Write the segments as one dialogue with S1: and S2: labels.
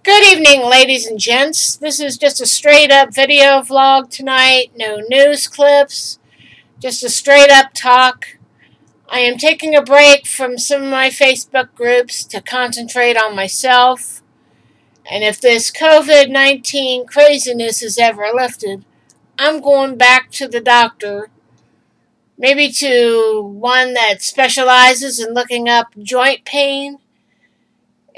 S1: Good evening, ladies and gents. This is just a straight up video vlog tonight. No news clips, just a straight up talk. I am taking a break from some of my Facebook groups to concentrate on myself. And if this COVID-19 craziness is ever lifted, I'm going back to the doctor. Maybe to one that specializes in looking up joint pain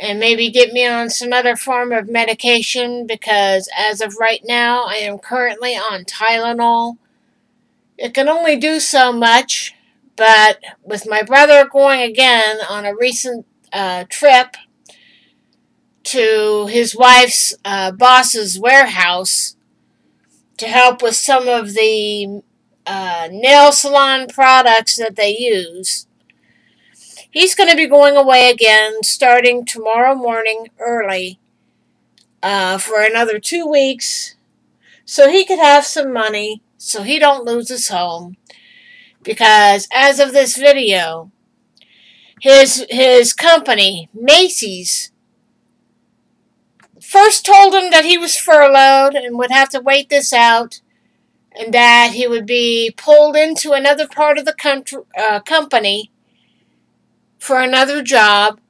S1: and maybe get me on some other form of medication because as of right now, I am currently on Tylenol. It can only do so much, but with my brother going again on a recent trip to his wife's boss's warehouse to help with some of the nail salon products that they use, he's going to be going away again starting tomorrow morning early for another 2 weeks so he could have some money so he don't lose his home. Because as of this video, his company, Macy's, first told him that he was furloughed and would have to wait this out and that he would be pulled into another part of the company for another job.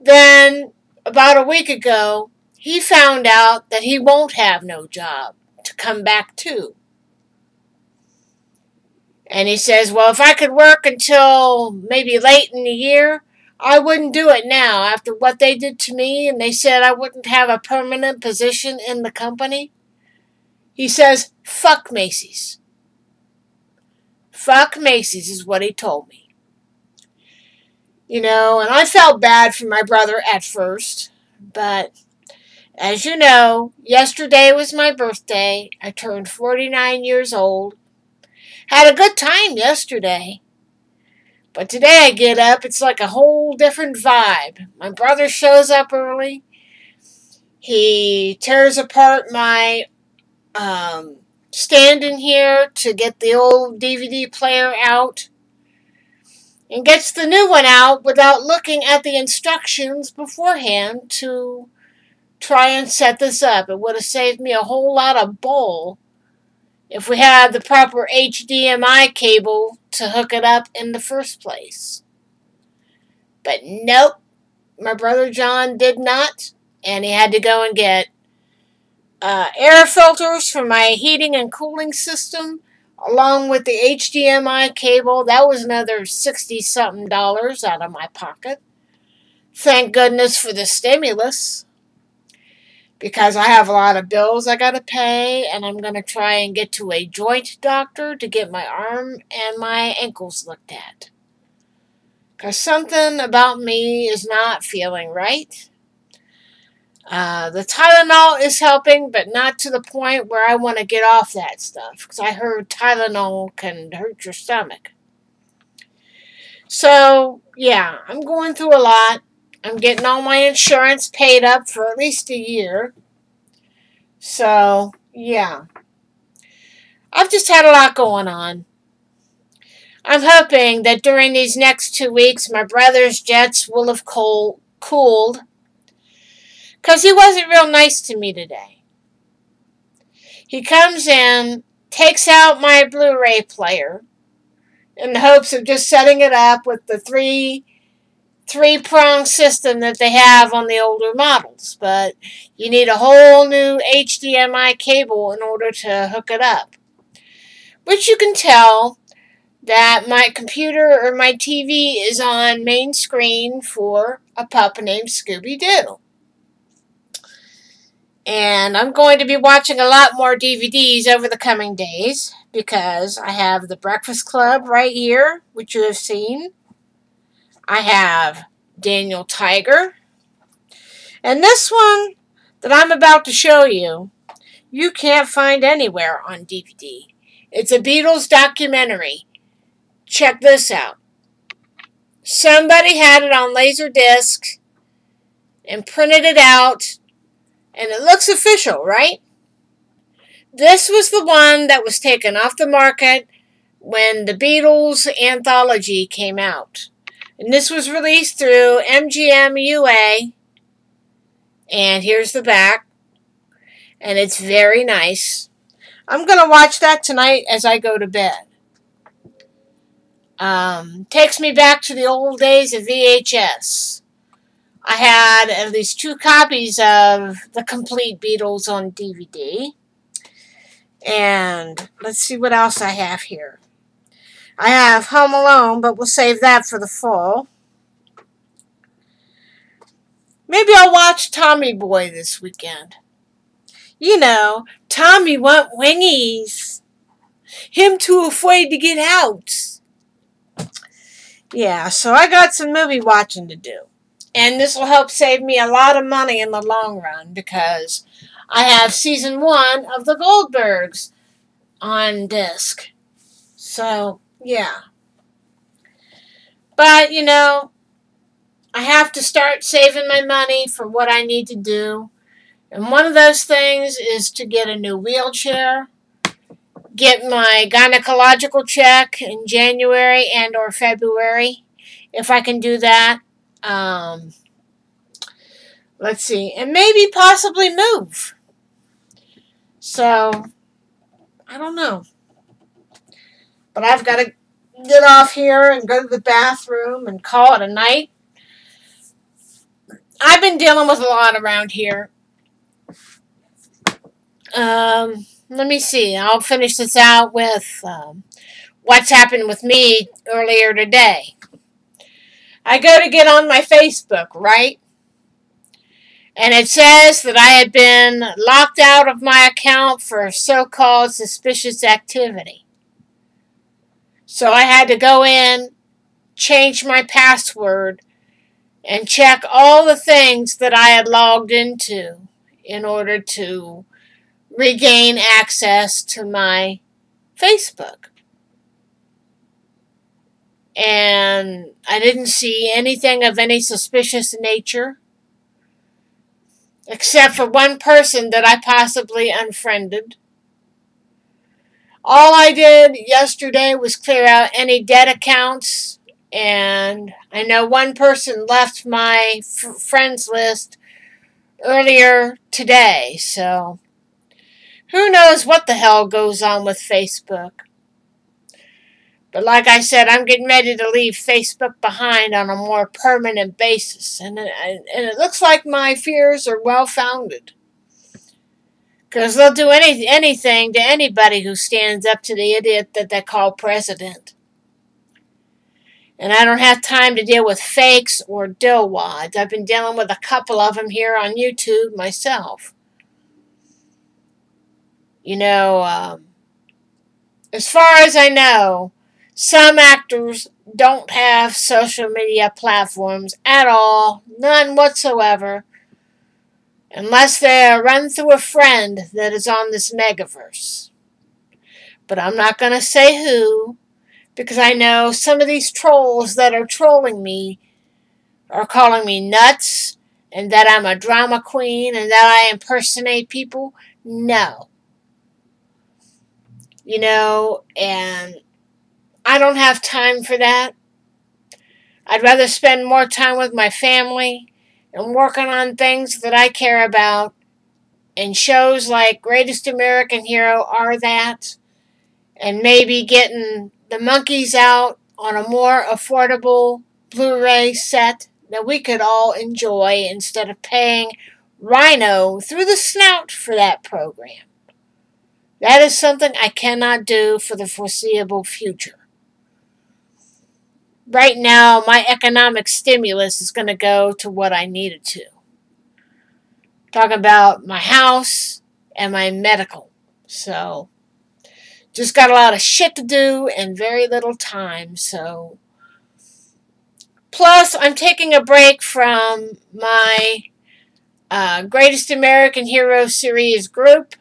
S1: Then, about a week ago, he found out that he won't have no job to come back to. And he says, well, if I could work until maybe late in the year, I wouldn't do it now after what they did to me, and they said I wouldn't have a permanent position in the company. He says, fuck Macy's. Fuck Macy's is what he told me. You know, and I felt bad for my brother at first, but as you know, yesterday was my birthday. I turned 49 years old. Had a good time yesterday. But today I get up, it's like a whole different vibe. My brother shows up early. He tears apart my stand in here to get the old DVD player out. And gets the new one out without looking at the instructions beforehand to try and set this up. It would have saved me a whole lot of bull if we had the proper HDMI cable to hook it up in the first place. But nope, my brother John did not, and he had to go and get air filters for my heating and cooling system, along with the HDMI cable. That was another $60-something out of my pocket. Thank goodness for the stimulus, because I have a lot of bills I gotta pay, and I'm gonna try and get to a joint doctor to get my arm and my ankles looked at. Because something about me is not feeling right. The Tylenol is helping, but not to the point where I want to get off that stuff, because I heard Tylenol can hurt your stomach. So, yeah, I'm going through a lot. I'm getting all my insurance paid up for at least a year. So, yeah. I've just had a lot going on. I'm hoping that during these next 2 weeks, my brother's jets will have cooled. Because he wasn't real nice to me today. He comes in, takes out my Blu-ray player, in the hopes of just setting it up with the three-prong system that they have on the older models. But you need a whole new HDMI cable in order to hook it up. Which you can tell that my computer or my TV is on main screen for a pup named Scooby-Doo. And I'm going to be watching a lot more DVDs over the coming days because I have The Breakfast Club right here, which you have seen. I have Daniel Tiger. And this one that I'm about to show you, you can't find anywhere on DVD. It's a Beatles documentary. Check this out. Somebody had it on Laserdisc and printed it out. And it looks official, right? This was the one that was taken off the market when the Beatles anthology came out. And this was released through MGM UA And here's the back. And it's very nice. I'm going to watch that tonight as I go to bed. Takes me back to the old days of VHS. I had at least 2 copies of the complete Beatles on DVD. And let's see what else I have here. I have Home Alone, but we'll save that for the fall. Maybe I'll watch Tommy Boy this weekend. You know, Tommy want wingies. Him too afraid to get out. Yeah, so I got some movie watching to do. And this will help save me a lot of money in the long run because I have season 1 of The Goldbergs on disc. So, yeah. But, you know, I have to start saving my money for what I need to do. And one of those things is to get a new wheelchair, get my gynecological check in January and or February, if I can do that. Let's see, and maybe possibly move. So, I don't know. But I've got to get off here and go to the bathroom and call it a night. I've been dealing with a lot around here. Let me see. I'll finish this out with what's happened with me earlier today. I go to get on my Facebook, right? And it says that I had been locked out of my account for so-called suspicious activity. So I had to go in, change my password, and check all the things that I had logged into in order to regain access to my Facebook. And I didn't see anything of any suspicious nature, except for one person that I possibly unfriended. All I did yesterday was clear out any dead accounts, and I know one person left my friends list earlier today, so who knows what the hell goes on with Facebook. But like I said, I'm getting ready to leave Facebook behind on a more permanent basis. And it looks like my fears are well-founded. Because they'll do anything to anybody who stands up to the idiot that they call president. And I don't have time to deal with fakes or dillwads. I've been dealing with a couple of them here on YouTube myself. You know, as far as I know, some actors don't have social media platforms at all, none whatsoever, unless they are run through a friend that is on this megaverse. But I'm not going to say who, because I know some of these trolls that are trolling me are calling me nuts, and that I'm a drama queen, and that I impersonate people. No. You know, and I don't have time for that. I'd rather spend more time with my family and working on things that I care about. And shows like Greatest American Hero are that. And maybe getting the monkeys out on a more affordable Blu-ray set that we could all enjoy instead of paying Rhino through the snout for that program. That is something I cannot do for the foreseeable future. Right now, my economic stimulus is going to go to what I needed to. Talking about my house and my medical. So, just got a lot of shit to do and very little time. So, plus, I'm taking a break from my Greatest American Hero series group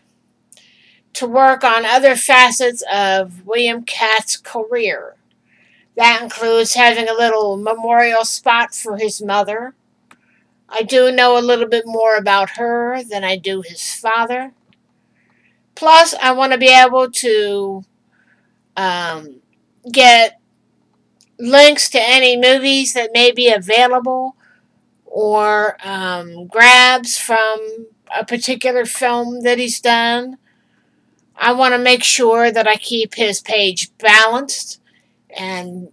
S1: to work on other facets of William Katz's career. That includes having a little memorial spot for his mother. I do know a little bit more about her than I do his father. Plus, I want to be able to get links to any movies that may be available or grabs from a particular film that he's done. I want to make sure that I keep his page balanced and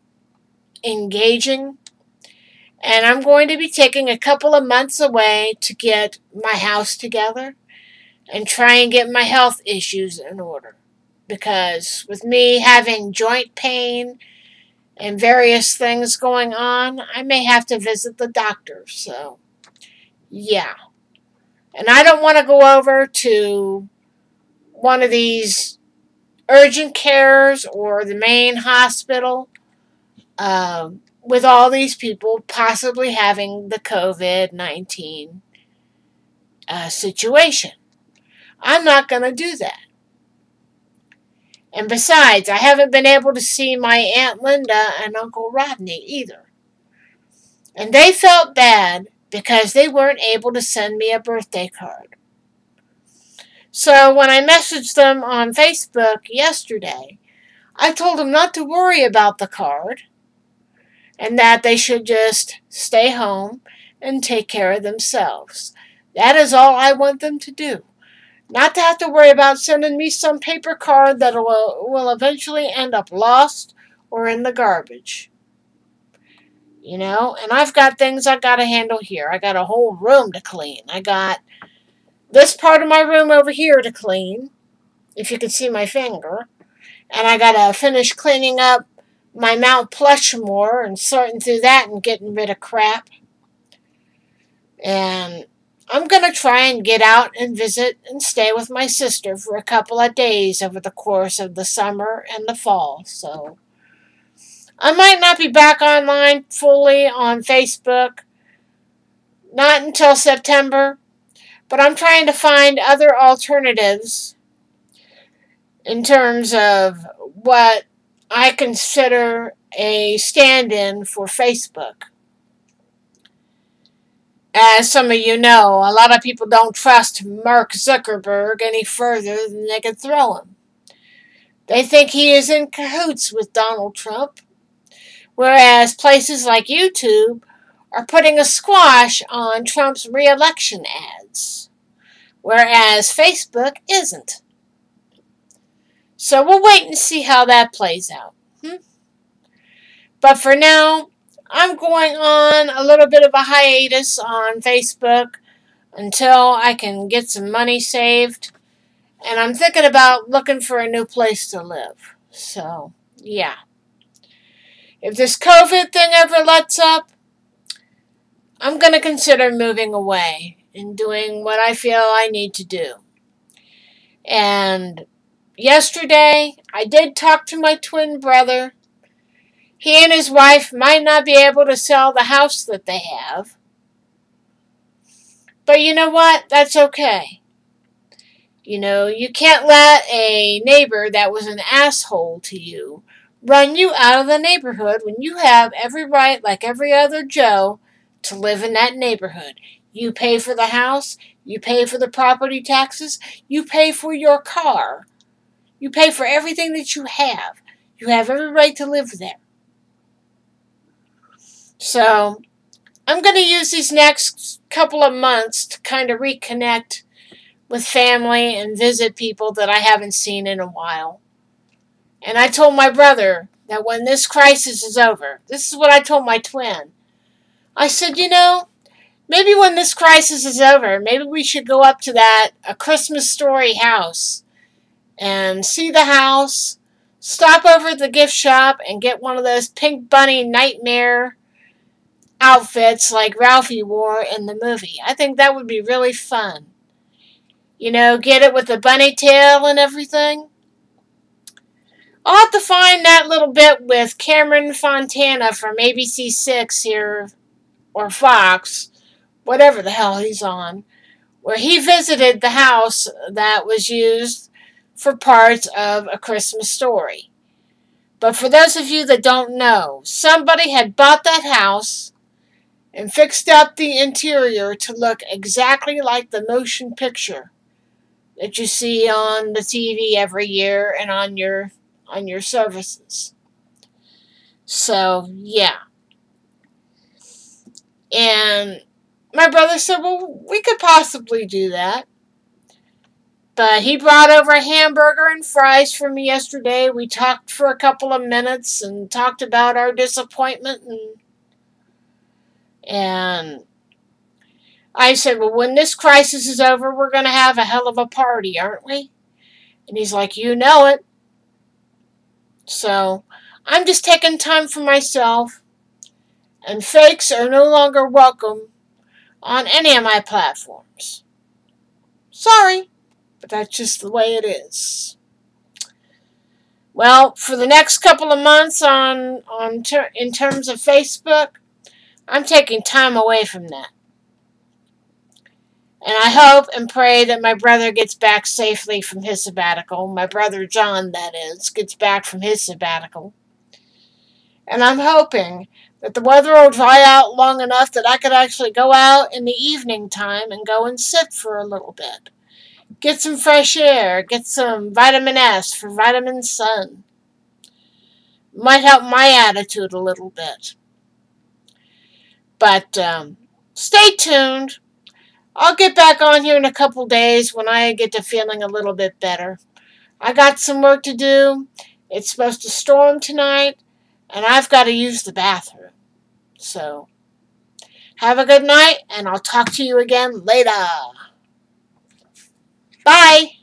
S1: engaging. And I'm going to be taking a couple of months away to get my house together and try and get my health issues in order. Because with me having joint pain and various things going on, I may have to visit the doctor. So, yeah. And I don't want to go over to one of these urgent cares or the main hospital with all these people possibly having the COVID-19 situation. I'm not going to do that. And besides, I haven't been able to see my Aunt Linda and Uncle Rodney either. And they felt bad because they weren't able to send me a birthday card. So when I messaged them on Facebook yesterday, I told them not to worry about the card and that they should just stay home and take care of themselves. That is all I want them to do. Not to have to worry about sending me some paper card that will eventually end up lost or in the garbage. You know, and I've got things I got to handle here. I got a whole room to clean. I got this part of my room over here to clean, if you can see my finger. And I got to finish cleaning up my Mount Plushmore and sorting through that and getting rid of crap. And I'm going to try and get out and visit and stay with my sister for a couple of days over the course of the summer and the fall. So I might not be back online fully on Facebook, not until September, but I'm trying to find other alternatives in terms of what I consider a stand-in for Facebook. As some of you know, a lot of people don't trust Mark Zuckerberg any further than they can throw him. They think he is in cahoots with Donald Trump, whereas places like YouTube are putting a squash on Trump's re-election ads, whereas Facebook isn't. So we'll wait and see how that plays out. But for now, I'm going on a little bit of a hiatus on Facebook until I can get some money saved. And I'm thinking about looking for a new place to live. So, yeah. If this COVID thing ever lets up, I'm going to consider moving away and doing what I feel I need to do. And yesterday, I did talk to my twin brother. He and his wife might not be able to sell the house that they have. But you know what? That's okay. You know, you can't let a neighbor that was an asshole to you run you out of the neighborhood when you have every right, like every other Joe, to live in that neighborhood. You pay for the house. You pay for the property taxes. You pay for your car. You pay for everything that you have. You have every right to live there. So, I'm going to use these next couple of months to kind of reconnect with family and visit people that I haven't seen in a while. And I told my brother that when this crisis is over, this is what I told my twin. I said, you know, maybe when this crisis is over, maybe we should go up to that A Christmas Story house and see the house, stop over at the gift shop and get one of those Pink Bunny nightmare outfits like Ralphie wore in the movie. I think that would be really fun. You know, get it with the bunny tail and everything. I'll have to find that little bit with Cameron Fontana from ABC6 here, or Fox, whatever the hell he's on, where he visited the house that was used for parts of A Christmas Story. But for those of you that don't know, somebody had bought that house and fixed up the interior to look exactly like the motion picture that you see on the TV every year and on your services. So, yeah. And My brother said, well, we could possibly do that. But he brought over a hamburger and fries for me yesterday. We talked for a couple of minutes and talked about our disappointment. And I said, well, when this crisis is over, we're going to have a hell of a party, aren't we? And he's like, you know it. So I'm just taking time for myself. And fakes are no longer welcome on any of my platforms. Sorry, but that's just the way it is. Well, for the next couple of months in terms of Facebook, I'm taking time away from that. And I hope and pray that my brother gets back safely from his sabbatical. My brother John, that is, gets back from his sabbatical. And I'm hoping that the weather will dry out long enough that I could actually go out in the evening time and go and sit for a little bit. Get some fresh air, get some vitamin S for vitamin sun. Might help my attitude a little bit. But stay tuned. I'll get back on here in a couple days when I get to feeling a little bit better. I got some work to do. It's supposed to storm tonight, and I've got to use the bathroom. So, have a good night, and I'll talk to you again later. Bye.